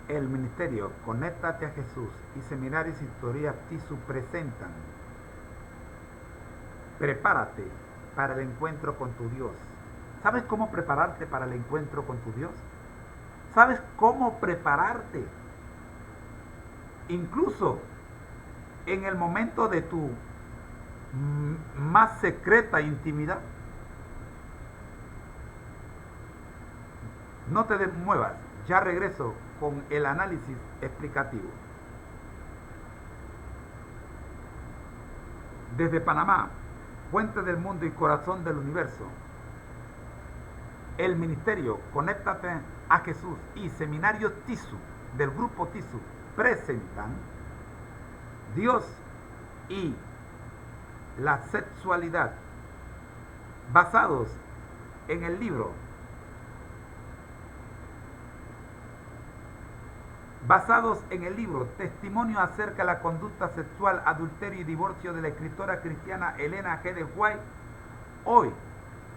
El ministerio Conéctate a Jesús y Seminarios y Tutorías TISU presentan Prepárate para el encuentro con tu Dios. ¿Sabes cómo prepararte para el encuentro con tu Dios? ¿Sabes cómo prepararte? Incluso en el momento de tu más secreta intimidad. No te muevas, ya regreso con el análisis explicativo. Desde Panamá, puente del mundo y corazón del universo, el ministerio Conéctate a Jesús y Seminario TISU del grupo TISU presentan Dios y la sexualidad, basados en el libro Testimonio acerca de la conducta sexual, adulterio y divorcio de la escritora cristiana Elena G. de White. Hoy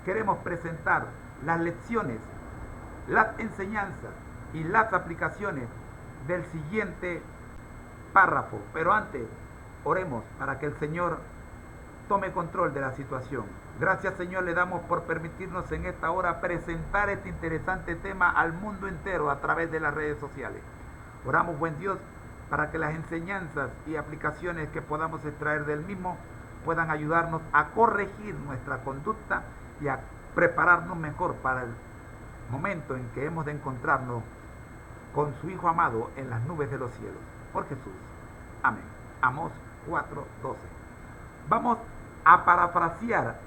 queremos presentar las lecciones, las enseñanzas y las aplicaciones del siguiente párrafo. Pero antes, oremos para que el Señor tome control de la situación. Gracias, Señor, le damos por permitirnos en esta hora presentar este interesante tema al mundo entero a través de las redes sociales. Oramos, buen Dios, para que las enseñanzas y aplicaciones que podamos extraer del mismo puedan ayudarnos a corregir nuestra conducta y a prepararnos mejor para el momento en que hemos de encontrarnos con su Hijo amado en las nubes de los cielos. Por Jesús. Amén. Amós 4:12. Vamos a parafrasear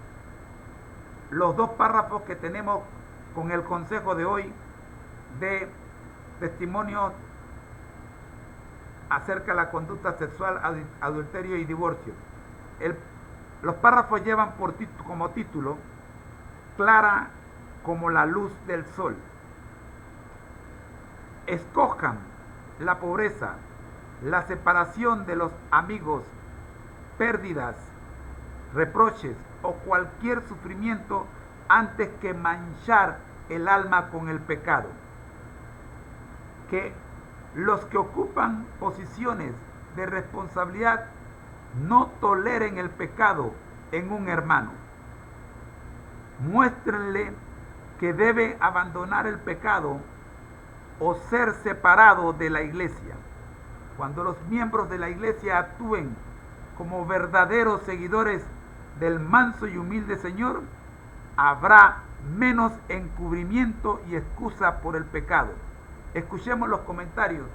los dos párrafos que tenemos con el consejo de hoy de testimonio acerca de la conducta sexual, adulterio y divorcio. Los párrafos llevan como título Clara como la luz del sol. Escojan la pobreza, la separación de los amigos, pérdidas, reproches o cualquier sufrimiento antes que manchar el alma con el pecado. Que los que ocupan posiciones de responsabilidad no toleren el pecado en un hermano. Muéstrenle que debe abandonar el pecado o ser separado de la iglesia. Cuando los miembros de la iglesia actúen como verdaderos seguidores del manso y humilde Señor, habrá menos encubrimiento y excusa por el pecado. Escuchemos los comentarios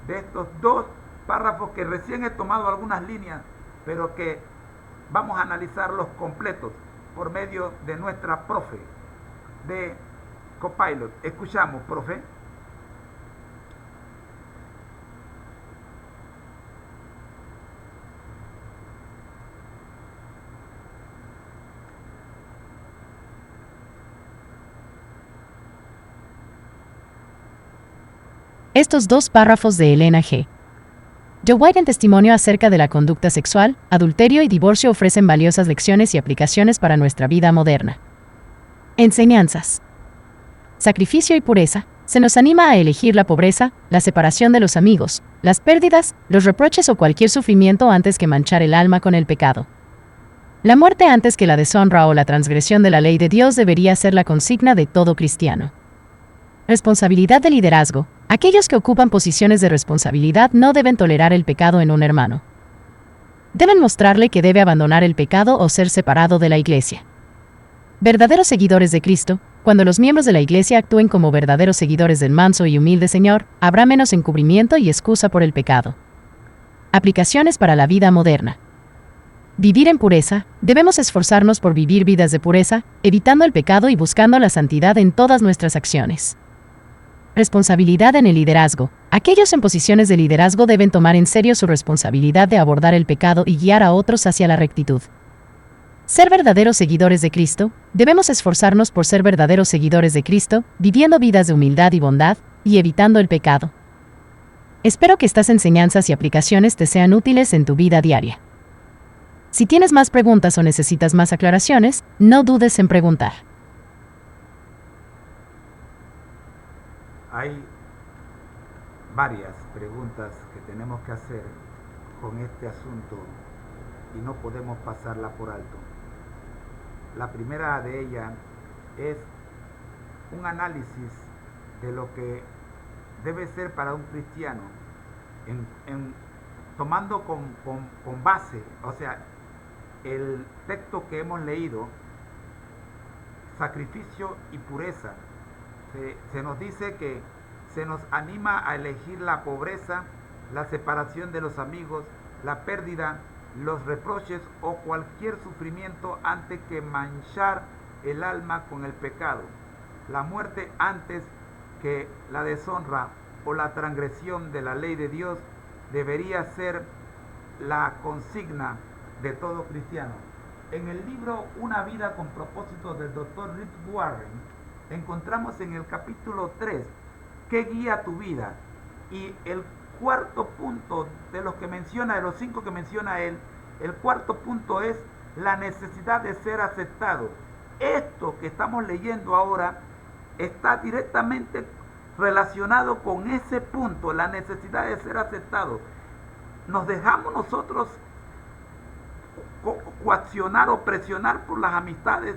de estos dos párrafos que recién he tomado algunas líneas, pero que vamos a analizarlos completos por medio de nuestra profe de Copilot. Escuchamos, profe. Estos dos párrafos de Elena G. de White en testimonio acerca de la conducta sexual, adulterio y divorcio ofrecen valiosas lecciones y aplicaciones para nuestra vida moderna. Enseñanzas. Sacrificio y pureza. Se nos anima a elegir la pobreza, la separación de los amigos, las pérdidas, los reproches o cualquier sufrimiento antes que manchar el alma con el pecado. La muerte antes que la deshonra o la transgresión de la ley de Dios debería ser la consigna de todo cristiano. Responsabilidad de liderazgo. Aquellos que ocupan posiciones de responsabilidad no deben tolerar el pecado en un hermano. Deben mostrarle que debe abandonar el pecado o ser separado de la iglesia. Verdaderos seguidores de Cristo. Cuando los miembros de la iglesia actúen como verdaderos seguidores del manso y humilde Señor, habrá menos encubrimiento y excusa por el pecado. Aplicaciones para la vida moderna. Vivir en pureza. Debemos esforzarnos por vivir vidas de pureza, evitando el pecado y buscando la santidad en todas nuestras acciones. Responsabilidad en el liderazgo. Aquellos en posiciones de liderazgo deben tomar en serio su responsabilidad de abordar el pecado y guiar a otros hacia la rectitud. Ser verdaderos seguidores de Cristo. Debemos esforzarnos por ser verdaderos seguidores de Cristo, viviendo vidas de humildad y bondad, y evitando el pecado. Espero que estas enseñanzas y aplicaciones te sean útiles en tu vida diaria. Si tienes más preguntas o necesitas más aclaraciones, no dudes en preguntar. Hay varias preguntas que tenemos que hacer con este asunto y no podemos pasarla por alto. La primera de ellas es un análisis de lo que debe ser para un cristiano, tomando con base, o sea, el texto que hemos leído, sacrificio y pureza. Se nos dice que se nos anima a elegir la pobreza, la separación de los amigos, la pérdida, los reproches o cualquier sufrimiento antes que manchar el alma con el pecado, la muerte antes que la deshonra o la transgresión de la ley de Dios debería ser la consigna de todo cristiano. En el libro Una vida con propósito del Dr. Rick Warren encontramos en el capítulo 3 ¿qué guía tu vida? Y el cuarto punto de los que menciona, de los 5 que menciona él, el cuarto punto es la necesidad de ser aceptado. Esto que estamos leyendo ahora está directamente relacionado con ese punto, la necesidad de ser aceptado. Nos dejamos nosotros coaccionar o presionar por las amistades,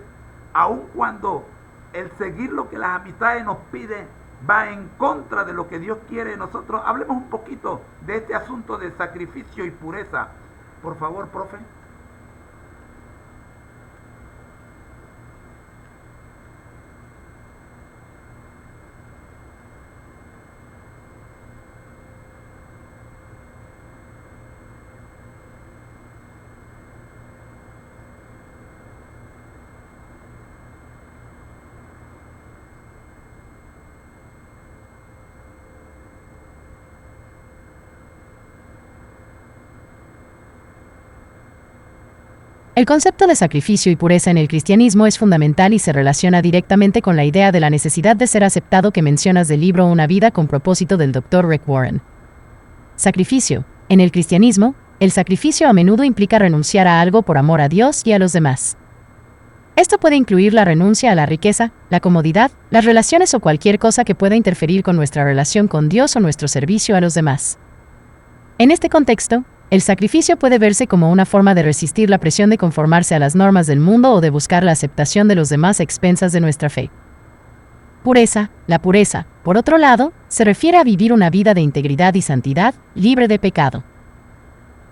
aun cuando el seguir lo que las amistades nos piden va en contra de lo que Dios quiere de nosotros. Hablemos un poquito de este asunto de sacrificio y pureza. Por favor, profe. El concepto de sacrificio y pureza en el cristianismo es fundamental y se relaciona directamente con la idea de la necesidad de ser aceptado que mencionas del libro Una vida con propósito del Dr. Rick Warren. Sacrificio. En el cristianismo, el sacrificio a menudo implica renunciar a algo por amor a Dios y a los demás. Esto puede incluir la renuncia a la riqueza, la comodidad, las relaciones o cualquier cosa que pueda interferir con nuestra relación con Dios o nuestro servicio a los demás. En este contexto, el sacrificio puede verse como una forma de resistir la presión de conformarse a las normas del mundo o de buscar la aceptación de los demás a expensas de nuestra fe. Pureza. La pureza, por otro lado, se refiere a vivir una vida de integridad y santidad, libre de pecado.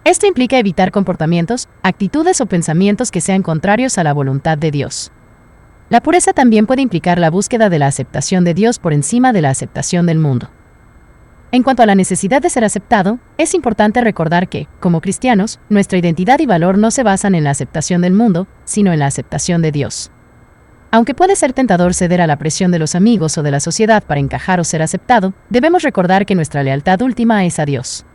Esto implica evitar comportamientos, actitudes o pensamientos que sean contrarios a la voluntad de Dios. La pureza también puede implicar la búsqueda de la aceptación de Dios por encima de la aceptación del mundo. En cuanto a la necesidad de ser aceptado, es importante recordar que, como cristianos, nuestra identidad y valor no se basan en la aceptación del mundo, sino en la aceptación de Dios. Aunque puede ser tentador ceder a la presión de los amigos o de la sociedad para encajar o ser aceptado, debemos recordar que nuestra lealtad última es a Dios.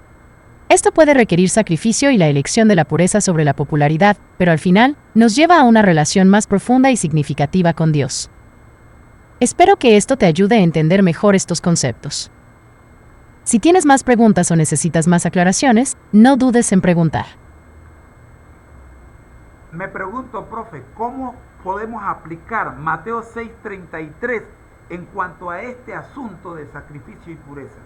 Esto puede requerir sacrificio y la elección de la pureza sobre la popularidad, pero al final, nos lleva a una relación más profunda y significativa con Dios. Espero que esto te ayude a entender mejor estos conceptos. Si tienes más preguntas o necesitas más aclaraciones, no dudes en preguntar. Me pregunto, profe, ¿cómo podemos aplicar Mateo 6:33 en cuanto a este asunto de sacrificio y pureza?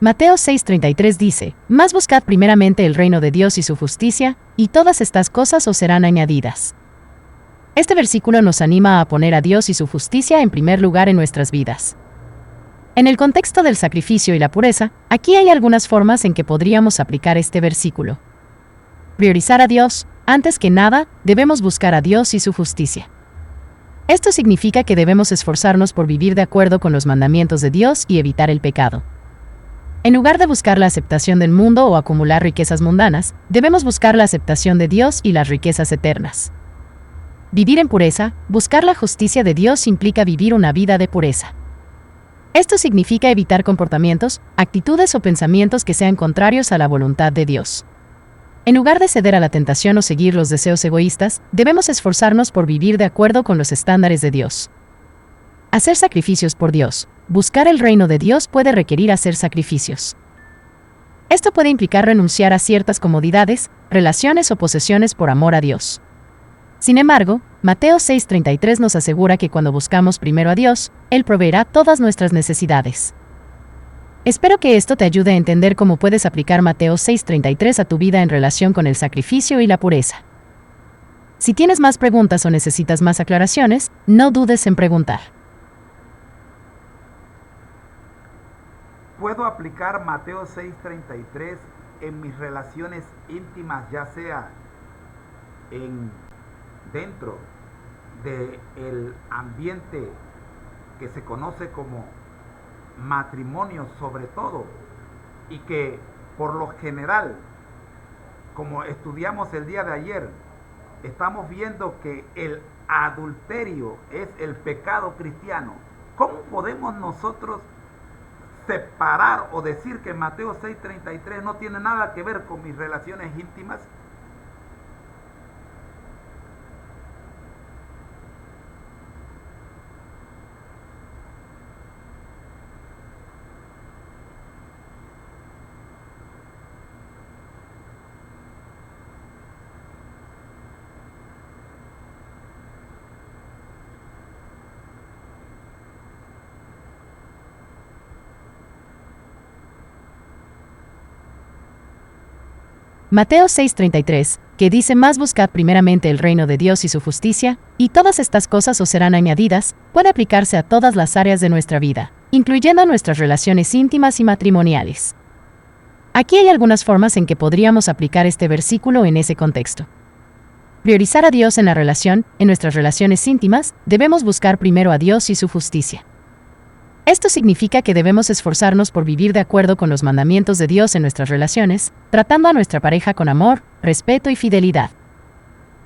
Mateo 6:33 dice, «Mas buscad primeramente el reino de Dios y su justicia, y todas estas cosas os serán añadidas». Este versículo nos anima a poner a Dios y su justicia en primer lugar en nuestras vidas. En el contexto del sacrificio y la pureza, aquí hay algunas formas en que podríamos aplicar este versículo. Priorizar a Dios. Antes que nada, debemos buscar a Dios y su justicia. Esto significa que debemos esforzarnos por vivir de acuerdo con los mandamientos de Dios y evitar el pecado. En lugar de buscar la aceptación del mundo o acumular riquezas mundanas, debemos buscar la aceptación de Dios y las riquezas eternas. Vivir en pureza, buscar la justicia de Dios implica vivir una vida de pureza. Esto significa evitar comportamientos, actitudes o pensamientos que sean contrarios a la voluntad de Dios. En lugar de ceder a la tentación o seguir los deseos egoístas, debemos esforzarnos por vivir de acuerdo con los estándares de Dios. Hacer sacrificios por Dios. Buscar el reino de Dios puede requerir hacer sacrificios. Esto puede implicar renunciar a ciertas comodidades, relaciones o posesiones por amor a Dios. Sin embargo, Mateo 6:33 nos asegura que cuando buscamos primero a Dios, Él proveerá todas nuestras necesidades. Espero que esto te ayude a entender cómo puedes aplicar Mateo 6:33 a tu vida en relación con el sacrificio y la pureza. Si tienes más preguntas o necesitas más aclaraciones, no dudes en preguntar. ¿Puedo aplicar Mateo 6:33 en mis relaciones íntimas, ya sea dentro del ambiente que se conoce como matrimonio sobre todo, y que por lo general, como estudiamos el día de ayer, estamos viendo que el adulterio es el pecado cristiano? ¿Cómo podemos nosotros separar o decir que Mateo 6:33 no tiene nada que ver con mis relaciones íntimas? Mateo 6:33, que dice: más buscad primeramente el reino de Dios y su justicia, y todas estas cosas os serán añadidas, puede aplicarse a todas las áreas de nuestra vida, incluyendo nuestras relaciones íntimas y matrimoniales. Aquí hay algunas formas en que podríamos aplicar este versículo en ese contexto. Priorizar a Dios en la relación. En nuestras relaciones íntimas, debemos buscar primero a Dios y su justicia. Esto significa que debemos esforzarnos por vivir de acuerdo con los mandamientos de Dios en nuestras relaciones, tratando a nuestra pareja con amor, respeto y fidelidad.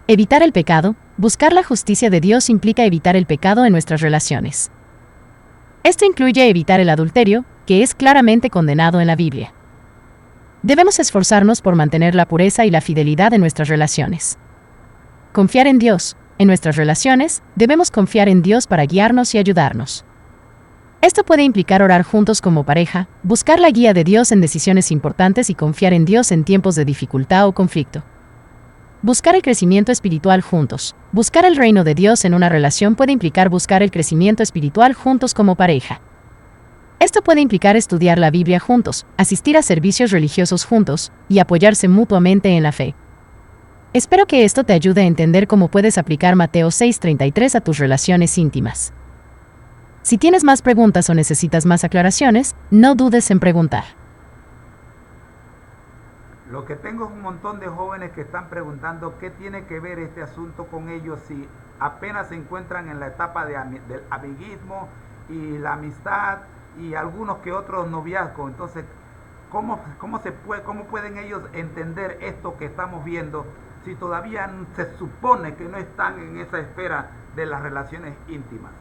Evitar el pecado. Buscar la justicia de Dios implica evitar el pecado en nuestras relaciones. Esto incluye evitar el adulterio, que es claramente condenado en la Biblia. Debemos esforzarnos por mantener la pureza y la fidelidad en nuestras relaciones. Confiar en Dios. En nuestras relaciones, debemos confiar en Dios para guiarnos y ayudarnos. Esto puede implicar orar juntos como pareja, buscar la guía de Dios en decisiones importantes y confiar en Dios en tiempos de dificultad o conflicto. Buscar el crecimiento espiritual juntos. Buscar el reino de Dios en una relación puede implicar buscar el crecimiento espiritual juntos como pareja. Esto puede implicar estudiar la Biblia juntos, asistir a servicios religiosos juntos y apoyarse mutuamente en la fe. Espero que esto te ayude a entender cómo puedes aplicar Mateo 6:33 a tus relaciones íntimas. Si tienes más preguntas o necesitas más aclaraciones, no dudes en preguntar. Lo que tengo es un montón de jóvenes que están preguntando qué tiene que ver este asunto con ellos si apenas se encuentran en la etapa del amiguismo y la amistad y algunos que otros noviazgos. Entonces, ¿cómo pueden ellos entender esto que estamos viendo si todavía se supone que no están en esa esfera de las relaciones íntimas?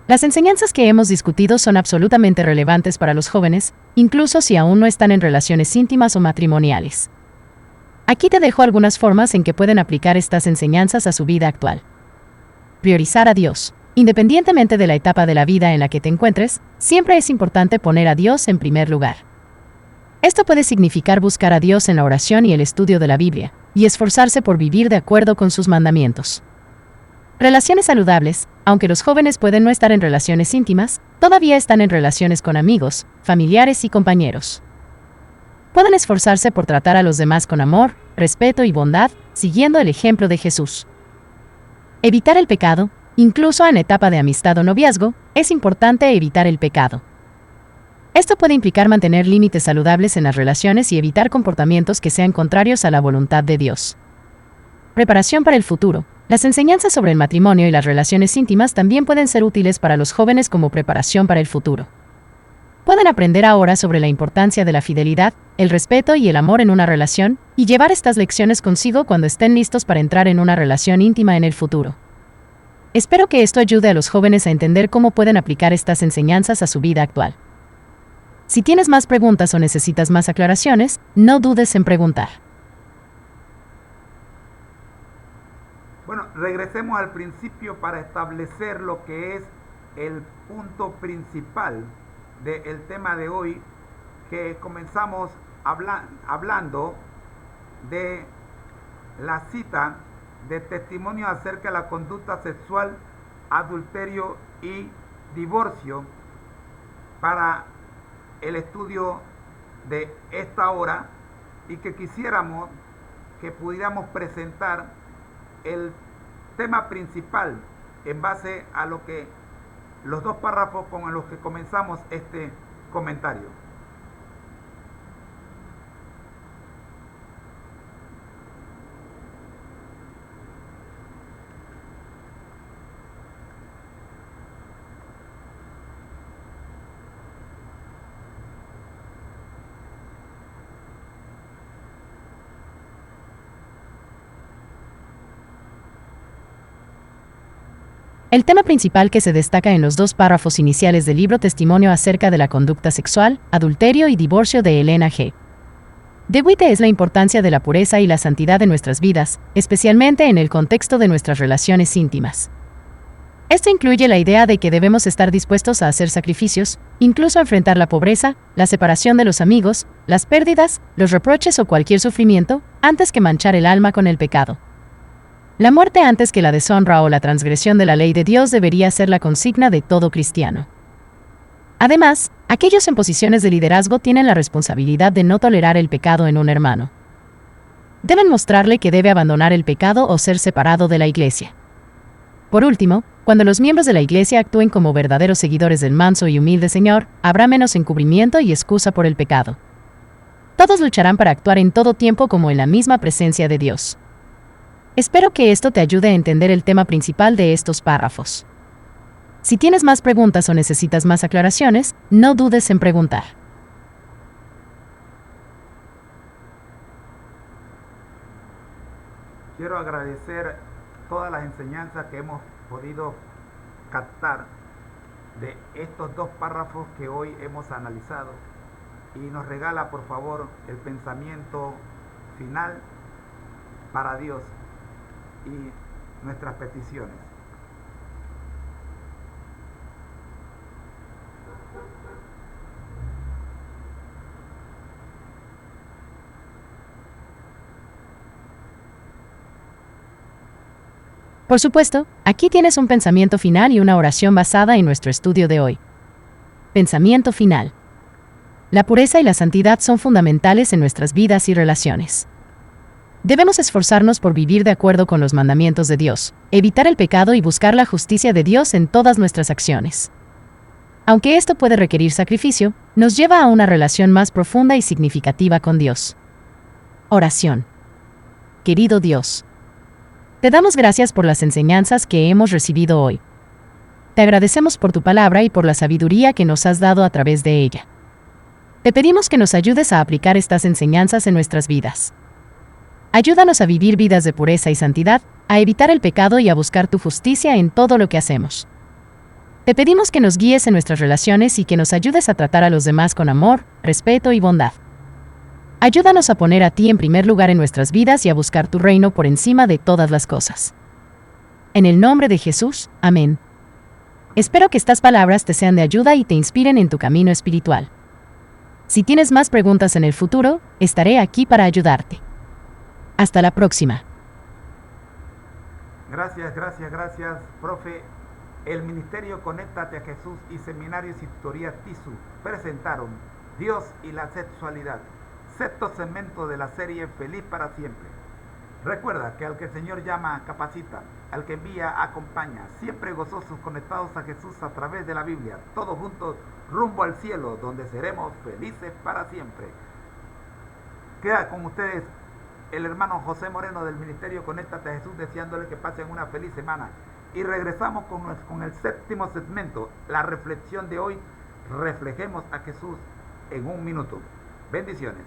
Las enseñanzas que hemos discutido son absolutamente relevantes para los jóvenes, incluso si aún no están en relaciones íntimas o matrimoniales. Aquí te dejo algunas formas en que pueden aplicar estas enseñanzas a su vida actual. Priorizar a Dios. Independientemente de la etapa de la vida en la que te encuentres, siempre es importante poner a Dios en primer lugar. Esto puede significar buscar a Dios en la oración y el estudio de la Biblia, y esforzarse por vivir de acuerdo con sus mandamientos. Relaciones saludables. Aunque los jóvenes pueden no estar en relaciones íntimas, todavía están en relaciones con amigos, familiares y compañeros. Pueden esforzarse por tratar a los demás con amor, respeto y bondad, siguiendo el ejemplo de Jesús. Evitar el pecado. Incluso en etapa de amistad o noviazgo, es importante evitar el pecado. Esto puede implicar mantener límites saludables en las relaciones y evitar comportamientos que sean contrarios a la voluntad de Dios. Preparación para el futuro. Las enseñanzas sobre el matrimonio y las relaciones íntimas también pueden ser útiles para los jóvenes como preparación para el futuro. Pueden aprender ahora sobre la importancia de la fidelidad, el respeto y el amor en una relación, y llevar estas lecciones consigo cuando estén listos para entrar en una relación íntima en el futuro. Espero que esto ayude a los jóvenes a entender cómo pueden aplicar estas enseñanzas a su vida actual. Si tienes más preguntas o necesitas más aclaraciones, no dudes en preguntar. Bueno, regresemos al principio para establecer lo que es el punto principal del tema de hoy, que comenzamos hablando de la cita de testimonio acerca de la conducta sexual, adulterio y divorcio para el estudio de esta hora, y que quisiéramos que pudiéramos presentar el tema principal en base a lo que los dos párrafos con los que comenzamos este comentario. El tema principal que se destaca en los dos párrafos iniciales del libro Testimonio acerca de la conducta sexual, adulterio y divorcio de Elena G. DeWitt es la importancia de la pureza y la santidad en nuestras vidas, especialmente en el contexto de nuestras relaciones íntimas. Esto incluye la idea de que debemos estar dispuestos a hacer sacrificios, incluso a enfrentar la pobreza, la separación de los amigos, las pérdidas, los reproches o cualquier sufrimiento, antes que manchar el alma con el pecado. La muerte antes que la deshonra o la transgresión de la ley de Dios debería ser la consigna de todo cristiano. Además, aquellos en posiciones de liderazgo tienen la responsabilidad de no tolerar el pecado en un hermano. Deben mostrarle que debe abandonar el pecado o ser separado de la iglesia. Por último, cuando los miembros de la iglesia actúen como verdaderos seguidores del manso y humilde Señor, habrá menos encubrimiento y excusa por el pecado. Todos lucharán para actuar en todo tiempo como en la misma presencia de Dios. Espero que esto te ayude a entender el tema principal de estos párrafos. Si tienes más preguntas o necesitas más aclaraciones, no dudes en preguntar. Quiero agradecer todas las enseñanzas que hemos podido captar de estos dos párrafos que hoy hemos analizado, y nos regala por favor el pensamiento final para Dios y nuestras peticiones. Por supuesto, aquí tienes un pensamiento final y una oración basada en nuestro estudio de hoy. Pensamiento final. La pureza y la santidad son fundamentales en nuestras vidas y relaciones. Debemos esforzarnos por vivir de acuerdo con los mandamientos de Dios, evitar el pecado y buscar la justicia de Dios en todas nuestras acciones. Aunque esto puede requerir sacrificio, nos lleva a una relación más profunda y significativa con Dios. Oración. Querido Dios, te damos gracias por las enseñanzas que hemos recibido hoy. Te agradecemos por tu palabra y por la sabiduría que nos has dado a través de ella. Te pedimos que nos ayudes a aplicar estas enseñanzas en nuestras vidas. Ayúdanos a vivir vidas de pureza y santidad, a evitar el pecado y a buscar tu justicia en todo lo que hacemos. Te pedimos que nos guíes en nuestras relaciones y que nos ayudes a tratar a los demás con amor, respeto y bondad. Ayúdanos a poner a ti en primer lugar en nuestras vidas y a buscar tu reino por encima de todas las cosas. En el nombre de Jesús, amén. Espero que estas palabras te sean de ayuda y te inspiren en tu camino espiritual. Si tienes más preguntas en el futuro, estaré aquí para ayudarte. Hasta la próxima. Gracias, profe. El Ministerio Conéctate a Jesús y Seminarios y Tutoría TISU presentaron Dios y la Sexualidad, sexto segmento de la serie Feliz para Siempre. Recuerda que al que el Señor llama, capacita, al que envía, acompaña, siempre gozosos conectados a Jesús a través de la Biblia, todos juntos rumbo al cielo, donde seremos felices para siempre. Queda con ustedes el hermano José Moreno del Ministerio Conéctate a Jesús, deseándole que pasen una feliz semana. Y regresamos con el séptimo segmento, la reflexión de hoy. Reflejemos a Jesús en un minuto. Bendiciones.